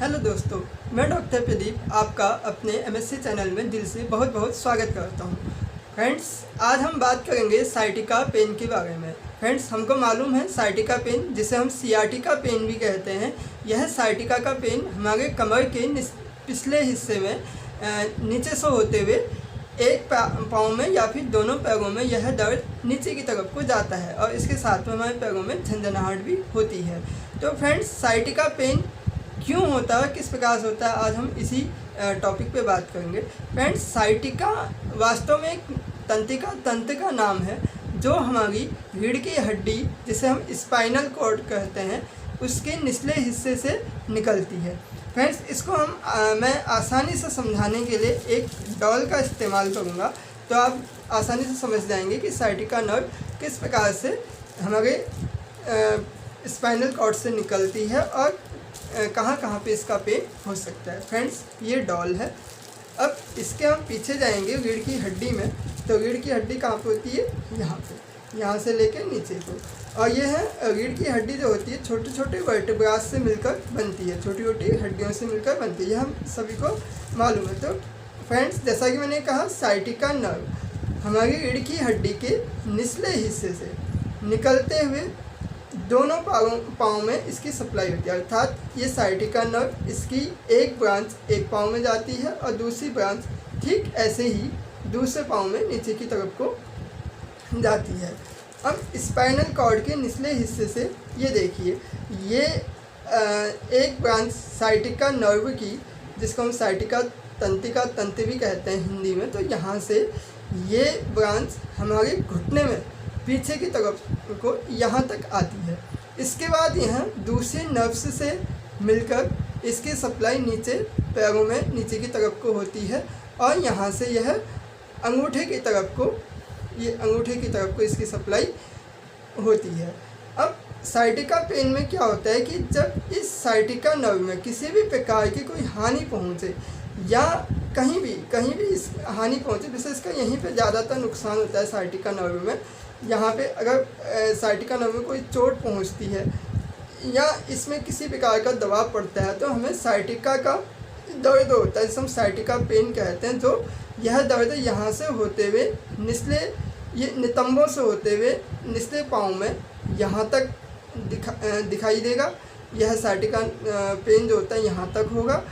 Hello दोस्तों, मैं doctor Pradeep आपका अपने एमएससी चैनल में दिल से बहुत बहुत स्वागत करता हूं। फ्रेंड्स, आज हम बात करेंगे साइटिका पेन के बारे में। फ्रेंड्स, हमको मालूम है साइटिका पेन, जिसे हम सियाटिका पेन भी कहते हैं, यह साइटिका का पेन हमारे कमर के पिछले हिस्से में नीचे से होते हुए एक पाँव में या फिर दोनों पैरों में यह दर्द नीचे की तरफ को जाता है और इसके साथ में हमारे पैरों में झंझनाहट भी होती है। तो फ्रेंड्स, साइटिका पेन क्यों होता है, किस प्रकार से होता है, आज हम इसी टॉपिक पे बात करेंगे। फ्रेंड्स, साइटिका वास्तव में एक तंत्र का नाम है जो हमारी रीढ़ की हड्डी, जिसे हम स्पाइनल कॉर्ड कहते हैं, उसके निचले हिस्से से निकलती है। फ्रेंड्स, इसको मैं आसानी से समझाने के लिए एक डॉल का इस्तेमाल करूँगा, तो आप आसानी से समझ जाएंगे कि साइटिका नर्व किस प्रकार से हमारे स्पाइनल कॉर्ड से निकलती है और कहाँ कहाँ पे इसका पेन हो सकता है। फ्रेंड्स, ये डॉल है। अब इसके हम पीछे जाएंगे रीढ़ की हड्डी में, तो रीढ़ की हड्डी कहाँ पे होती है, यहाँ पे, यहाँ से लेकर नीचे को। और ये है रीढ़ की हड्डी जो होती है छोटे छोटे वर्टेब्रास से मिलकर बनती है, छोटी छोटी हड्डियों से मिलकर बनती है, ये हम सभी को मालूम है। तो फ्रेंड्स, जैसा कि मैंने कहा, साइटिका नर्व हमारी रीढ़ की हड्डी के निचले हिस्से से निकलते हुए दोनों पाँव में इसकी सप्लाई होती है। अर्थात ये साइटिका नर्व, इसकी एक ब्रांच एक पाँव में जाती है और दूसरी ब्रांच ठीक ऐसे ही दूसरे पाँव में नीचे की तरफ को जाती है। अब स्पाइनल कॉर्ड के निचले हिस्से से ये देखिए, ये एक ब्रांच साइटिका नर्व की, जिसको हम साइटिका तंत्र भी कहते हैं हिंदी में, तो यहाँ से ये ब्रांच हमारे घुटने में पीछे की तरफ को यहाँ तक आती है। इसके बाद यहाँ दूसरे नर्व्स से मिलकर इसकी सप्लाई नीचे पैरों में नीचे की तरफ को होती है और यहाँ से यह अंगूठे की तरफ को, ये अंगूठे की तरफ को इसकी सप्लाई होती है। अब साइटिका पेन में क्या होता है कि जब इस साइटिका नर्व में किसी भी प्रकार की कोई हानि पहुँचे या कहीं भी इस हानि पहुँचे, विशेष कर यहीं पे ज़्यादातर नुकसान होता है साइटिका नर्व में। यहाँ पे अगर साइटिका नर्व में कोई चोट पहुँचती है या इसमें किसी प्रकार का दबाव पड़ता है, तो हमें साइटिका का दर्द होता है, जिसे हम साइटिका पेन कहते हैं। जो यह दर्द यहाँ से होते हुए निचले, ये नितंबों से होते हुए निचले पाँव में यहाँ तक दिखाई देगा। यह साइटिका पेन जो होता है यहाँ तक होगा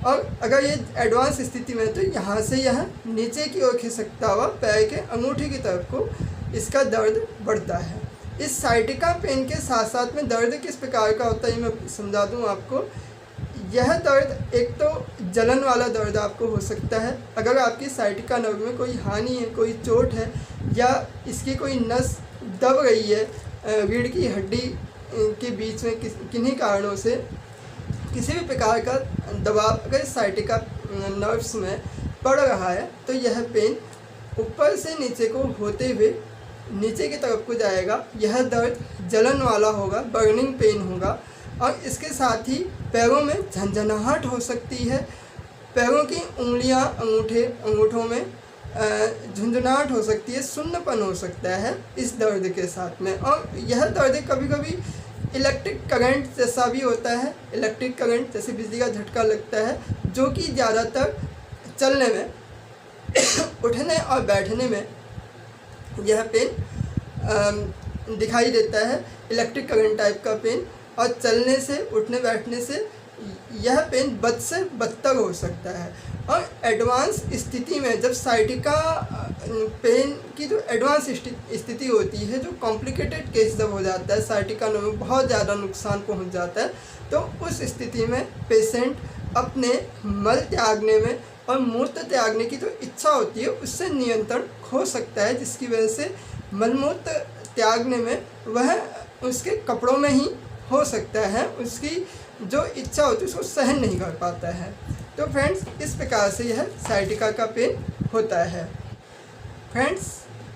और अगर ये एडवांस स्थिति में है तो यहाँ से यह नीचे की ओर खिसकता हुआ पैर के अंगूठे की तरफ को इसका दर्द बढ़ता है। इस साइटिका पेन के साथ साथ में दर्द किस प्रकार का होता है, मैं समझा दूँ आपको। यह दर्द एक तो जलन वाला दर्द आपको हो सकता है अगर आपकी साइटिका नर्व में कोई हानि है, कोई चोट है या इसकी कोई नस दब रही है रीढ़ की हड्डी के बीच में किन्हीं कारणों से किसी भी प्रकार का दबाव अगर साइटिका नर्व्स में पड़ रहा है, तो यह पेन ऊपर से नीचे को होते हुए नीचे की तरफ को जाएगा। यह दर्द जलन वाला होगा, बर्निंग पेन होगा और इसके साथ ही पैरों में झंझनाहट हो सकती है। पैरों की उंगलियां, अंगूठों में झुंझुनाहट हो सकती है, सुन्नपन हो सकता है इस दर्द के साथ में। और यह दर्द कभी कभी इलेक्ट्रिक करंट जैसा भी होता है, इलेक्ट्रिक करंट जैसे बिजली का झटका लगता है, जो कि ज़्यादातर चलने में उठने और बैठने में यह पेन दिखाई देता है, इलेक्ट्रिक करंट टाइप का पेन। और चलने से, उठने बैठने से यह पेन बद से बदतर हो सकता है। और एडवांस स्थिति में जब साइटिका पेन की जो एडवांस स्थिति होती है, जो कॉम्प्लिकेटेड केस जब हो जाता है, साइटिका नर्व में बहुत ज़्यादा नुकसान पहुंच जाता है, तो उस स्थिति में पेशेंट अपने मल त्यागने में और मूत्र त्यागने की जो इच्छा होती है उससे नियंत्रण खो सकता है, जिसकी वजह से मलमूत्र त्यागने में वह उसके कपड़ों में ही हो सकता है, उसकी जो इच्छा होती है उसको सहन नहीं कर पाता है। तो फ्रेंड्स, इस प्रकार से यह साइटिका का पेन होता है। फ्रेंड्स,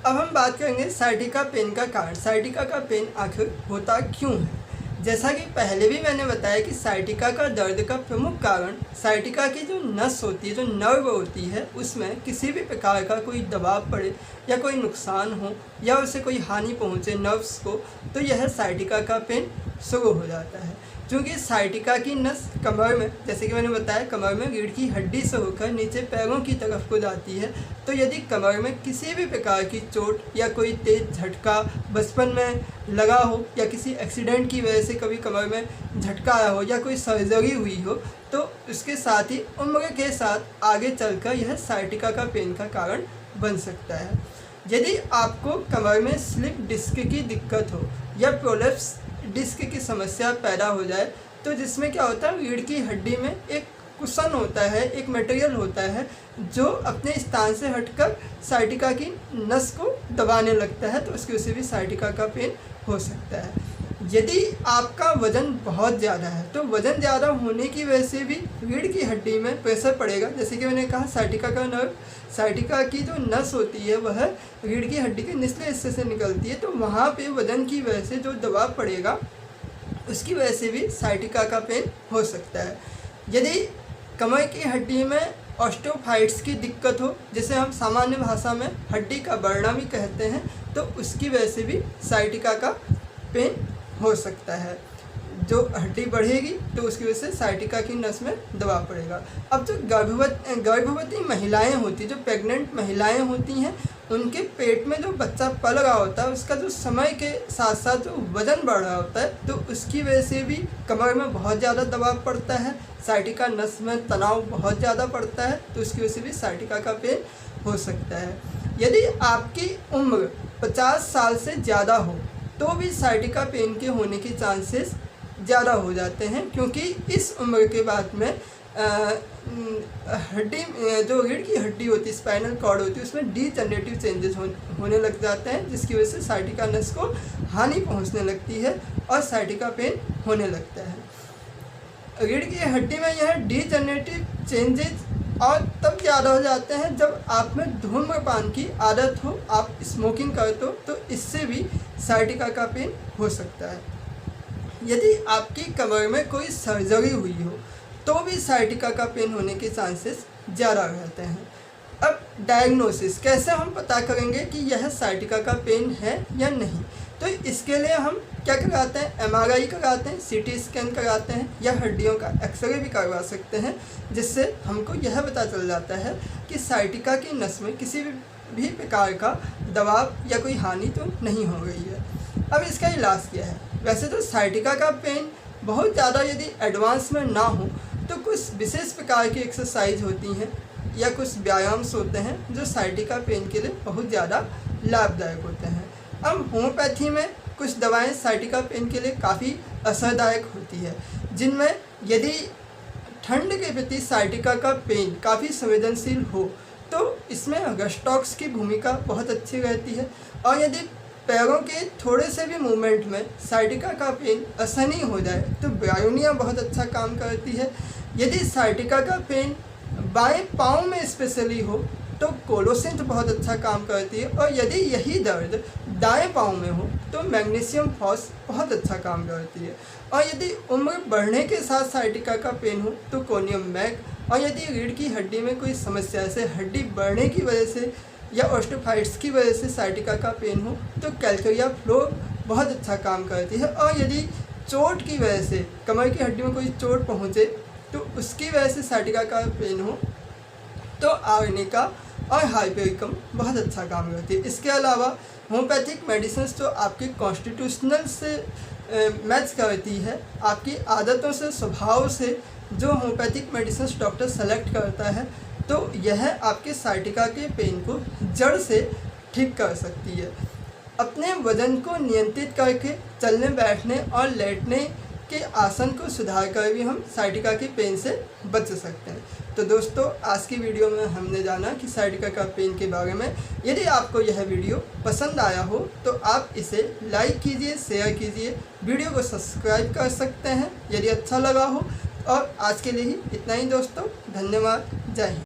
अब हम बात करेंगे साइटिका पेन का कारण। साइटिका का पेन आखिर होता क्यों है। जैसा कि पहले भी मैंने बताया कि साइटिका का दर्द का प्रमुख कारण साइटिका की जो नस होती है, जो नर्व होती है, उसमें किसी भी प्रकार का कोई दबाव पड़े या कोई नुकसान हो या उसे कोई हानि पहुंचे नर्व्स को, तो यह साइटिका का पेन शुरू हो जाता है। क्योंकि साइटिका की नस कमर में, जैसे कि मैंने बताया, कमर में रीढ़ की हड्डी से होकर नीचे पैरों की तरफ को जाती है। तो यदि कमर में किसी भी प्रकार की चोट या कोई तेज़ झटका बचपन में लगा हो या किसी एक्सीडेंट की वजह से कभी कमर में झटका आया हो या कोई सर्जरी हुई हो, तो उसके साथ ही उम्र के साथ आगे चलकर यह साइटिका का पेन का कारण बन सकता है। यदि आपको कमर में स्लिप डिस्क की दिक्कत हो या प्रोलेप्स डिस्क की समस्या पैदा हो जाए, तो जिसमें क्या होता है, रीढ़ की हड्डी में एक कुशन होता है, एक मटेरियल होता है जो अपने स्थान से हटकर साइटिका की नस को दबाने लगता है, तो उसकी वजह से भी साइटिका का पेन हो सकता है। यदि आपका वज़न बहुत ज़्यादा है, तो वज़न ज़्यादा होने की वजह से भी रीढ़ की हड्डी में प्रेशर पड़ेगा। जैसे कि मैंने कहा, साइटिका की जो नस होती है वह रीढ़ की हड्डी के निचले हिस्से से निकलती है, तो वहाँ पे वज़न की वजह से जो दबाव पड़ेगा उसकी वजह से भी साइटिका का पेन हो सकता है। यदि कमर की हड्डी में ऑस्टियोफाइट्स की दिक्कत हो, जिसे हम सामान्य भाषा में हड्डी का बढ़ना भी कहते हैं, तो उसकी वजह से भी साइटिका का पेन हो सकता है। जो हड्डी बढ़ेगी तो उसकी वजह से साइटिका की नस में दबाव पड़ेगा। अब जो गर्भवती महिलाएं होती, जो प्रेग्नेंट महिलाएं होती हैं, उनके पेट में जो बच्चा पल रहा होता है, उसका जो समय के साथ साथ जो वज़न बढ़ रहा होता है, तो उसकी वजह से भी कमर में बहुत ज़्यादा दबाव पड़ता है, साइटिका नस में तनाव बहुत ज़्यादा पड़ता है, तो उसकी वजह से भी साइटिका का पेन हो सकता है। यदि आपकी उम्र 50 साल से ज़्यादा हो तो भी साइटिका पेन के होने के चांसेस ज़्यादा हो जाते हैं, क्योंकि इस उम्र के बाद में हड्डी, जो रीढ़ की हड्डी होती है, स्पाइनल कॉर्ड होती है, उसमें डीजनरेटिव चेंजेस होने लग जाते हैं, जिसकी वजह से साइटिका नस को हानि पहुंचने लगती है और साइटिका पेन होने लगता है। रीढ़ की हड्डी में यह डीजनरेटिव चेंजेस और तब ज़्यादा हो जाते हैं जब आप में धूम्रपान की आदत हो, आप स्मोकिंग करते हो, तो इससे भी साइटिका का पेन हो सकता है। यदि आपकी कमर में कोई सर्जरी हुई हो तो भी साइटिका का पेन होने के चांसेस ज़्यादा रहते हैं। अब डायग्नोसिस कैसे हम पता करेंगे कि यह साइटिका का पेन है या नहीं, तो इसके लिए हम क्या कराते हैं, MRI कराते हैं, CT स्कैन कराते हैं या हड्डियों का एक्सरे भी करवा सकते हैं, जिससे हमको यह पता चल जाता है कि साइटिका की नस में किसी भी प्रकार का दबाव या कोई हानि तो नहीं हो रही है। अब इसका इलाज क्या है? वैसे तो साइटिका का पेन बहुत ज़्यादा यदि एडवांस में ना हो तो कुछ विशेष प्रकार की एक्सरसाइज होती हैं या कुछ व्यायाम्स होते हैं जो साइटिका पेन के लिए बहुत ज़्यादा लाभदायक होते हैं। अब होम्योपैथी में कुछ दवाएं साइटिका पेन के लिए काफ़ी असरदायक होती है, जिनमें यदि ठंड के प्रति साइटिका का पेन काफ़ी संवेदनशील हो तो इसमें गस्टॉक्स की भूमिका बहुत अच्छी रहती है। और यदि पैरों के थोड़े से भी मूवमेंट में साइटिका का पेन असहनीय हो जाए तो ब्रायोनिया बहुत अच्छा काम करती है। यदि साइटिका का पेन बाएं पाँव में स्पेशली हो तो कोलोसिंथ बहुत अच्छा काम करती है, और यदि यही दर्द दाएं पाँव में हो तो मैग्नीशियम फॉस बहुत अच्छा काम करती है। और यदि उम्र बढ़ने के साथ साइटिका का पेन हो तो कोनियम मैग, और यदि रीढ़ की हड्डी में कोई समस्या से हड्डी बढ़ने की वजह से या ऑस्टियोफाइट्स की वजह से साइटिका का पेन हो तो कैल्केरिया फ्लोर बहुत अच्छा काम करती है। और यदि चोट की वजह से कमर की हड्डी में कोई चोट पहुँचे तो उसकी वजह से साइटिका का पेन हो तो आर्निका और हाइपेरिकम बहुत अच्छा काम करती है। इसके अलावा होम्योपैथिक मेडिसिन जो आपके कॉन्स्टिट्यूशनल से मैच करती है, आपकी आदतों से, स्वभाव से जो होम्योपैथिक मेडिसिन डॉक्टर सेलेक्ट करता है, तो यह आपके साइटिका के पेन को जड़ से ठीक कर सकती है। अपने वजन को नियंत्रित करके चलने, बैठने और लेटने के आसन को सुधार कर भी हम साइटिका के पेन से बच सकते हैं। तो दोस्तों, आज की वीडियो में हमने जाना कि साइटिका का पेन के बारे में। यदि आपको यह वीडियो पसंद आया हो तो आप इसे लाइक कीजिए, शेयर कीजिए, वीडियो को सब्सक्राइब कर सकते हैं यदि अच्छा लगा हो। और आज के लिए ही इतना ही दोस्तों, धन्यवाद, जय हिंद।